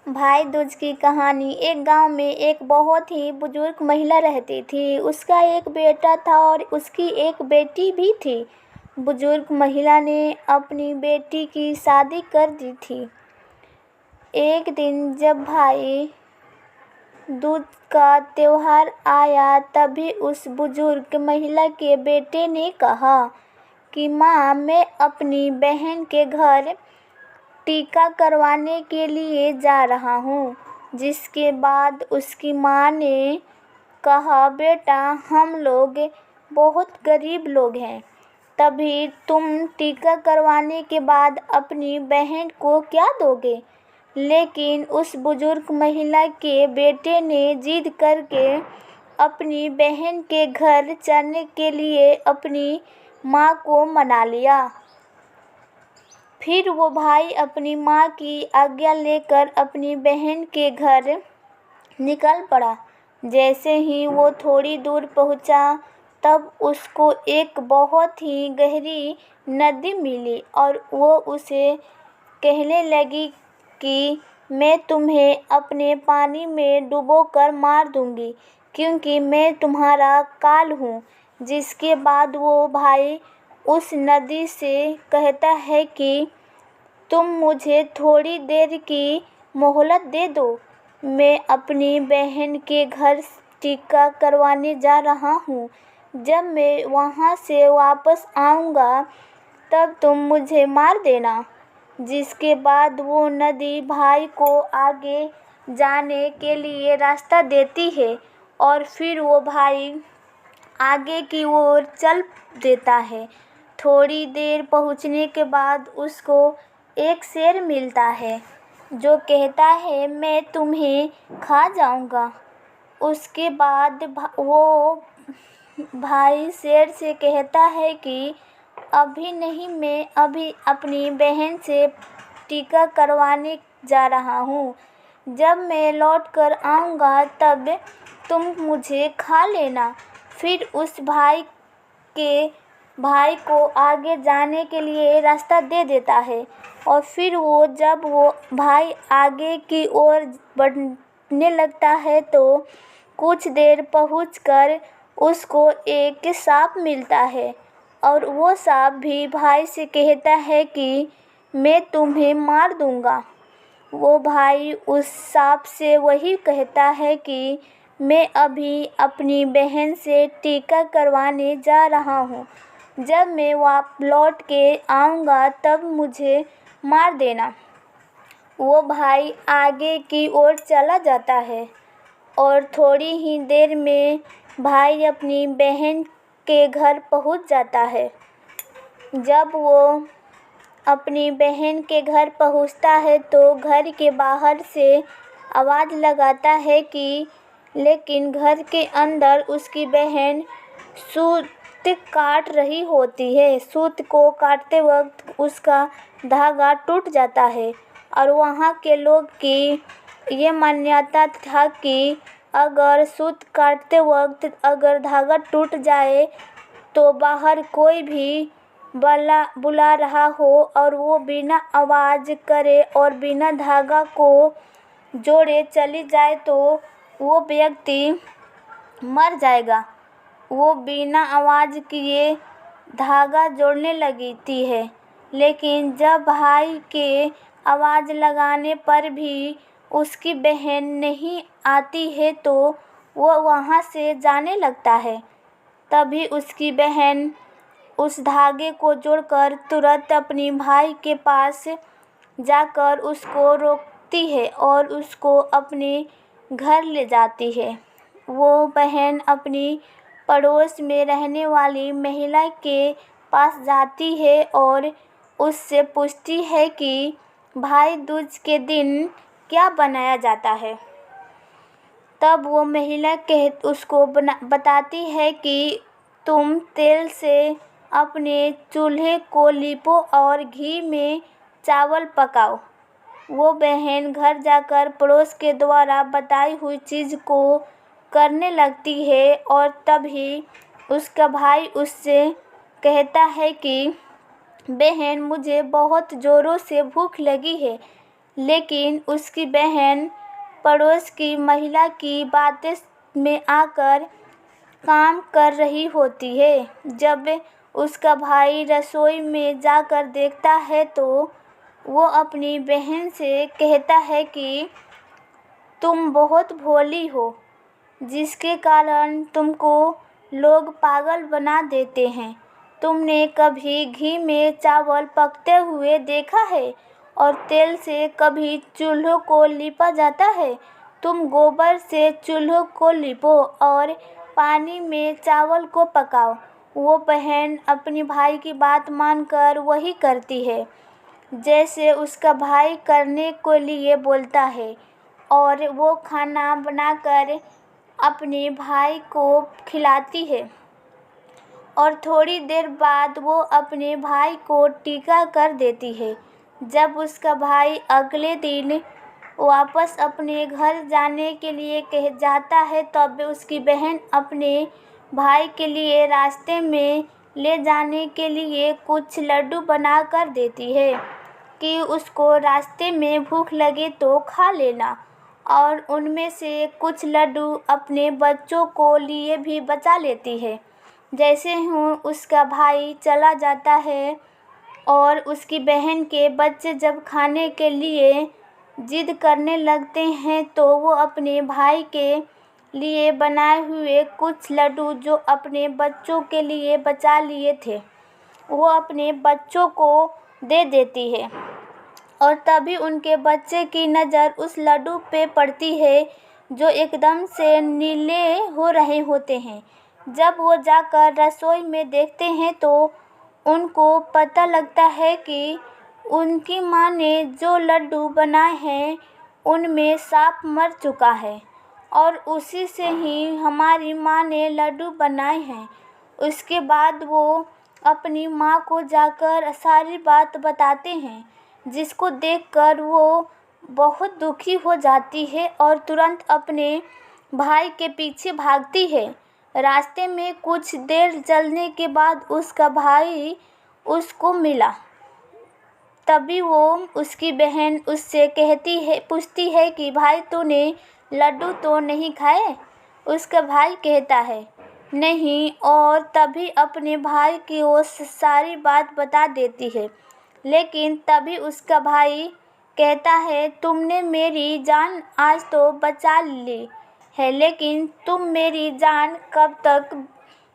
भाई दूज की कहानी। एक गांव में एक बहुत ही बुजुर्ग महिला रहती थी। उसका एक बेटा था और उसकी एक बेटी भी थी। बुजुर्ग महिला ने अपनी बेटी की शादी कर दी थी। एक दिन जब भाई दूज का त्योहार आया, तभी उस बुजुर्ग महिला के बेटे ने कहा कि माँ, मैं अपनी बहन के घर टीका करवाने के लिए जा रहा हूँ। जिसके बाद उसकी माँ ने कहा, बेटा, हम लोग बहुत गरीब लोग हैं, तभी तुम टीका करवाने के बाद अपनी बहन को क्या दोगे। लेकिन उस बुजुर्ग महिला के बेटे ने जिद करके अपनी बहन के घर चलने के लिए अपनी माँ को मना लिया। फिर वो भाई अपनी माँ की आज्ञा लेकर अपनी बहन के घर निकल पड़ा। जैसे ही वो थोड़ी दूर पहुँचा, तब उसको एक बहुत ही गहरी नदी मिली और वो उसे कहने लगी कि मैं तुम्हें अपने पानी में डुबोकर मार दूंगी, क्योंकि मैं तुम्हारा काल हूँ। जिसके बाद वो भाई उस नदी से कहता है कि तुम मुझे थोड़ी देर की मोहलत दे दो, मैं अपनी बहन के घर टीका करवाने जा रहा हूँ। जब मैं वहाँ से वापस आऊँगा, तब तुम मुझे मार देना। जिसके बाद वो नदी भाई को आगे जाने के लिए रास्ता देती है और फिर वो भाई आगे की ओर चल देता है। थोड़ी देर पहुँचने के बाद उसको एक शेर मिलता है जो कहता है, मैं तुम्हें खा जाऊंगा। उसके बाद वो भाई शेर से कहता है कि अभी नहीं, मैं अभी अपनी बहन से टीका करवाने जा रहा हूँ। जब मैं लौट कर आऊँगा, तब तुम मुझे खा लेना। फिर उस भाई को आगे जाने के लिए रास्ता दे देता है और फिर जब वो भाई आगे की ओर बढ़ने लगता है, तो कुछ देर पहुंचकर उसको एक सांप मिलता है और वो सांप भी भाई से कहता है कि मैं तुम्हें मार दूंगा। वो भाई उस सांप से वही कहता है कि मैं अभी अपनी बहन से टीका करवाने जा रहा हूँ। जब मैं लौट के आऊँगा, तब मुझे मार देना। वो भाई आगे की ओर चला जाता है और थोड़ी ही देर में भाई अपनी बहन के घर पहुँच जाता है। जब वो अपनी बहन के घर पहुँचता है, तो घर के बाहर से आवाज़ लगाता है कि लेकिन घर के अंदर उसकी बहन सूत काट रही होती है। सूत को काटते वक्त उसका धागा टूट जाता है और वहाँ के लोग की ये मान्यता था कि अगर सूत काटते वक्त अगर धागा टूट जाए, तो बाहर कोई भी बुला रहा हो और वो बिना आवाज़ करे और बिना धागा को जोड़े चली जाए, तो वो व्यक्ति मर जाएगा। वो बिना आवाज़ किए धागा जोड़ने लगती है, लेकिन जब भाई के आवाज़ लगाने पर भी उसकी बहन नहीं आती है, तो वो वहाँ से जाने लगता है। तभी उसकी बहन उस धागे को जोड़कर तुरंत अपनी भाई के पास जाकर उसको रोकती है और उसको अपने घर ले जाती है। वो बहन अपनी पड़ोस में रहने वाली महिला के पास जाती है और उससे पूछती है कि भाई दूज के दिन क्या बनाया जाता है। तब वो महिला उसको बताती है कि तुम तेल से अपने चूल्हे को लीपो और घी में चावल पकाओ। वो बहन घर जाकर पड़ोस के द्वारा बताई हुई चीज़ को करने लगती है और तभी उसका भाई उससे कहता है कि बहन, मुझे बहुत ज़ोरों से भूख लगी है, लेकिन उसकी बहन पड़ोस की महिला की बातें में आकर काम कर रही होती है। जब उसका भाई रसोई में जाकर देखता है तो वो अपनी बहन से कहता है कि तुम बहुत भोली हो, जिसके कारण तुमको लोग पागल बना देते हैं। तुमने कभी घी में चावल पकते हुए देखा है और तेल से कभी चूल्हों को लीपा जाता है? तुम गोबर से चूल्हों को लीपो और पानी में चावल को पकाओ। वो बहन अपनी भाई की बात मानकर वही करती है जैसे उसका भाई करने के लिए बोलता है, और वो खाना बनाकर अपने भाई को खिलाती है। और थोड़ी देर बाद वो अपने भाई को टीका कर देती है। जब उसका भाई अगले दिन वापस अपने घर जाने के लिए कह जाता है तब उसकी बहन अपने भाई के लिए रास्ते में ले जाने के लिए कुछ लड्डू बना कर देती है कि उसको रास्ते में भूख लगे तो खा लेना, और उनमें से कुछ लड्डू अपने बच्चों को लिए भी बचा लेती है। जैसे ही उसका भाई चला जाता है और उसकी बहन के बच्चे जब खाने के लिए जिद करने लगते हैं तो वो अपने भाई के लिए बनाए हुए कुछ लड्डू जो अपने बच्चों के लिए बचा लिए थे वो अपने बच्चों को दे देती है। और तभी उनके बच्चे की नज़र उस लड्डू पे पड़ती है जो एकदम से नीले हो रहे होते हैं। जब वो जाकर रसोई में देखते हैं तो उनको पता लगता है कि उनकी माँ ने जो लड्डू बनाए हैं उनमें सांप मर चुका है, और उसी से ही हमारी माँ ने लड्डू बनाए हैं। उसके बाद वो अपनी माँ को जाकर सारी बात बताते हैं, जिसको देखकर वो बहुत दुखी हो जाती है और तुरंत अपने भाई के पीछे भागती है। रास्ते में कुछ देर चलने के बाद उसका भाई उसको मिला। तभी वो उसकी बहन उससे पूछती है कि भाई तूने लड्डू तो नहीं खाए? उसका भाई कहता है नहीं, और तभी अपने भाई की वो सारी बात बता देती है। लेकिन तभी उसका भाई कहता है तुमने मेरी जान आज तो बचा ली है, लेकिन तुम मेरी जान कब तक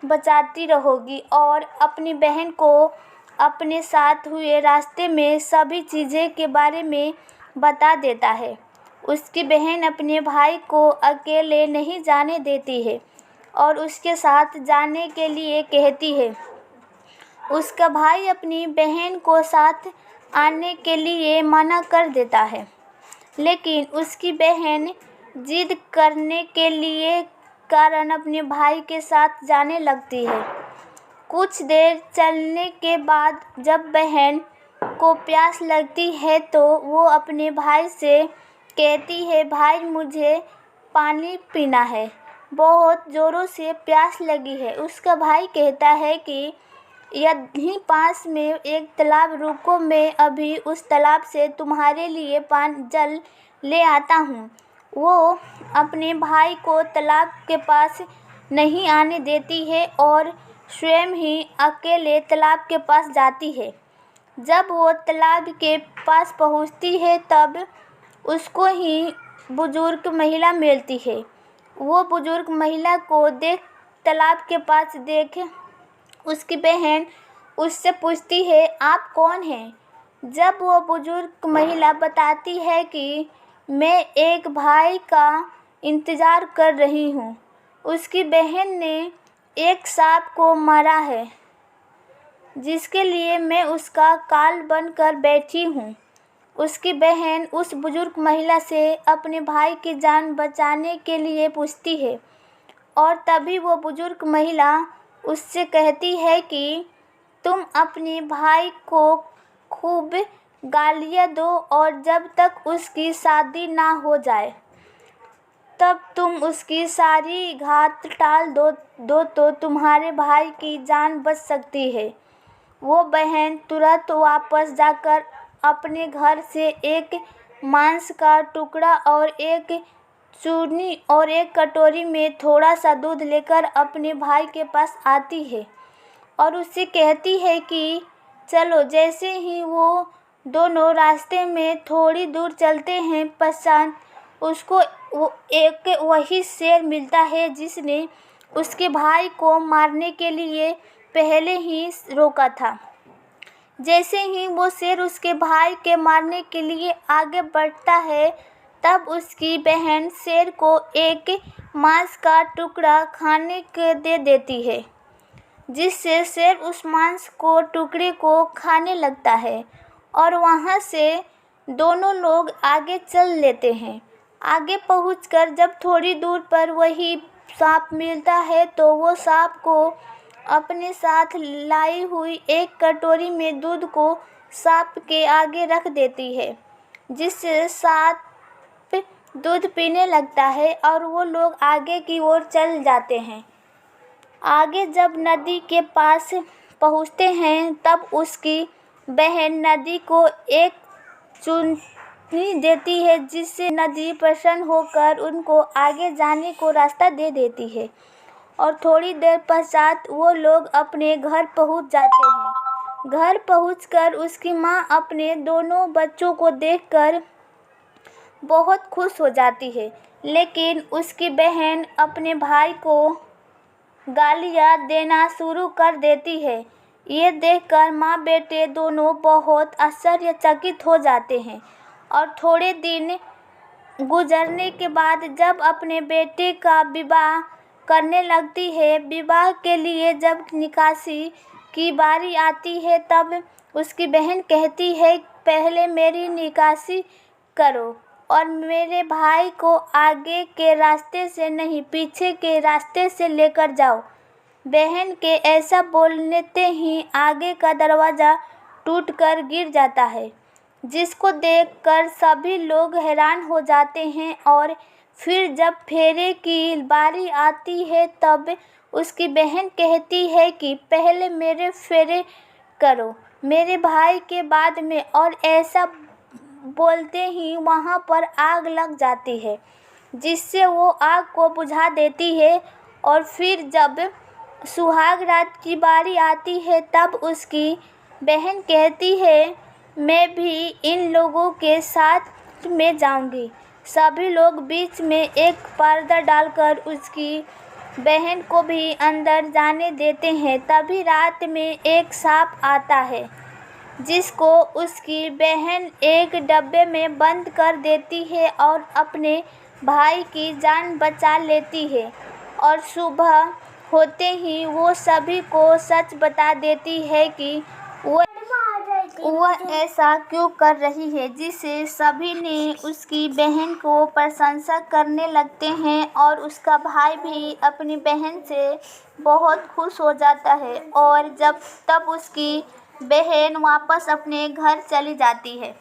बचाती रहोगी? और अपनी बहन को अपने साथ हुए रास्ते में सभी चीज़ें के बारे में बता देता है। उसकी बहन अपने भाई को अकेले नहीं जाने देती है और उसके साथ जाने के लिए कहती है। उसका भाई अपनी बहन को साथ आने के लिए मना कर देता है, लेकिन उसकी बहन जिद करने के लिए कारण अपने भाई के साथ जाने लगती है। कुछ देर चलने के बाद जब बहन को प्यास लगती है तो वो अपने भाई से कहती है भाई मुझे पानी पीना है, बहुत ज़ोरों से प्यास लगी है। उसका भाई कहता है कि यहीं पास में एक तालाब रुको, मैं अभी उस तालाब से तुम्हारे लिए जल ले आता हूँ। वो अपने भाई को तालाब के पास नहीं आने देती है और स्वयं ही अकेले तालाब के पास जाती है। जब वो तालाब के पास पहुँचती है तब उसको ही बुजुर्ग महिला मिलती है। वो बुजुर्ग महिला को तालाब के पास देख उसकी बहन उससे पूछती है आप कौन हैं? जब वो बुजुर्ग महिला बताती है कि मैं एक भाई का इंतज़ार कर रही हूँ, उसकी बहन ने एक सांप को मारा है जिसके लिए मैं उसका काल बनकर बैठी हूँ। उसकी बहन उस बुजुर्ग महिला से अपने भाई की जान बचाने के लिए पूछती है, और तभी वो बुजुर्ग महिला उससे कहती है कि तुम अपने भाई को खूब गालियाँ दो और जब तक उसकी शादी ना हो जाए तब तुम उसकी सारी घात टाल दो तो तुम्हारे भाई की जान बच सकती है। वो बहन तुरंत वापस जाकर अपने घर से एक मांस का टुकड़ा और एक चूरनी और एक कटोरी में थोड़ा सा दूध लेकर अपने भाई के पास आती है और उससे कहती है कि चलो। जैसे ही वो दोनों रास्ते में थोड़ी दूर चलते हैं, पश्चात उसको एक वही शेर मिलता है जिसने उसके भाई को मारने के लिए पहले ही रोका था। जैसे ही वो शेर उसके भाई के मारने के लिए आगे बढ़ता है, तब उसकी बहन शेर को एक मांस का टुकड़ा खाने को दे देती है, जिससे शेर उस मांस को टुकड़े को खाने लगता है और वहाँ से दोनों लोग आगे चल लेते हैं। आगे पहुंचकर जब थोड़ी दूर पर वही सांप मिलता है तो वो सांप को अपने साथ लाई हुई एक कटोरी में दूध को सांप के आगे रख देती है, जिससे सांप दूध पीने लगता है और वो लोग आगे की ओर चल जाते हैं। आगे जब नदी के पास पहुंचते हैं, तब उसकी बहन नदी को एक चुनरी देती है, जिससे नदी प्रसन्न होकर उनको आगे जाने को रास्ता दे देती है और थोड़ी देर पश्चात वो लोग अपने घर पहुंच जाते हैं। घर पहुंचकर उसकी माँ अपने दोनों बच्चों को देखकर बहुत खुश हो जाती है, लेकिन उसकी बहन अपने भाई को गालियाँ देना शुरू कर देती है। ये देखकर माँ बेटे दोनों बहुत आश्चर्यचकित हो जाते हैं और थोड़े दिन गुजरने के बाद जब अपने बेटे का विवाह करने लगती है, विवाह के लिए जब निकासी की बारी आती है, तब उसकी बहन कहती है, पहले मेरी निकासी करो और मेरे भाई को आगे के रास्ते से नहीं, पीछे के रास्ते से लेकर जाओ। बहन के ऐसा बोलते ही आगे का दरवाज़ा टूटकर गिर जाता है, जिसको देखकर सभी लोग हैरान हो जाते हैं और फिर जब फेरे की बारी आती है, तब उसकी बहन कहती है कि पहले मेरे फेरे करो मेरे भाई के बाद में, और ऐसा बोलते ही वहाँ पर आग लग जाती है, जिससे वो आग को बुझा देती है। और फिर जब सुहाग रात की बारी आती है, तब उसकी बहन कहती है, मैं भी इन लोगों के साथ में जाऊंगी। सभी लोग बीच में एक पर्दा डालकर उसकी बहन को भी अंदर जाने देते हैं। तभी रात में एक सांप आता है, जिसको उसकी बहन एक डब्बे में बंद कर देती है और अपने भाई की जान बचा लेती है। और सुबह होते ही वो सभी को सच बता देती है कि वह ऐसा क्यों कर रही है, जिससे सभी ने उसकी बहन को प्रशंसा करने लगते हैं और उसका भाई भी अपनी बहन से बहुत खुश हो जाता है। और तब उसकी बहन वापस अपने घर चली जाती है।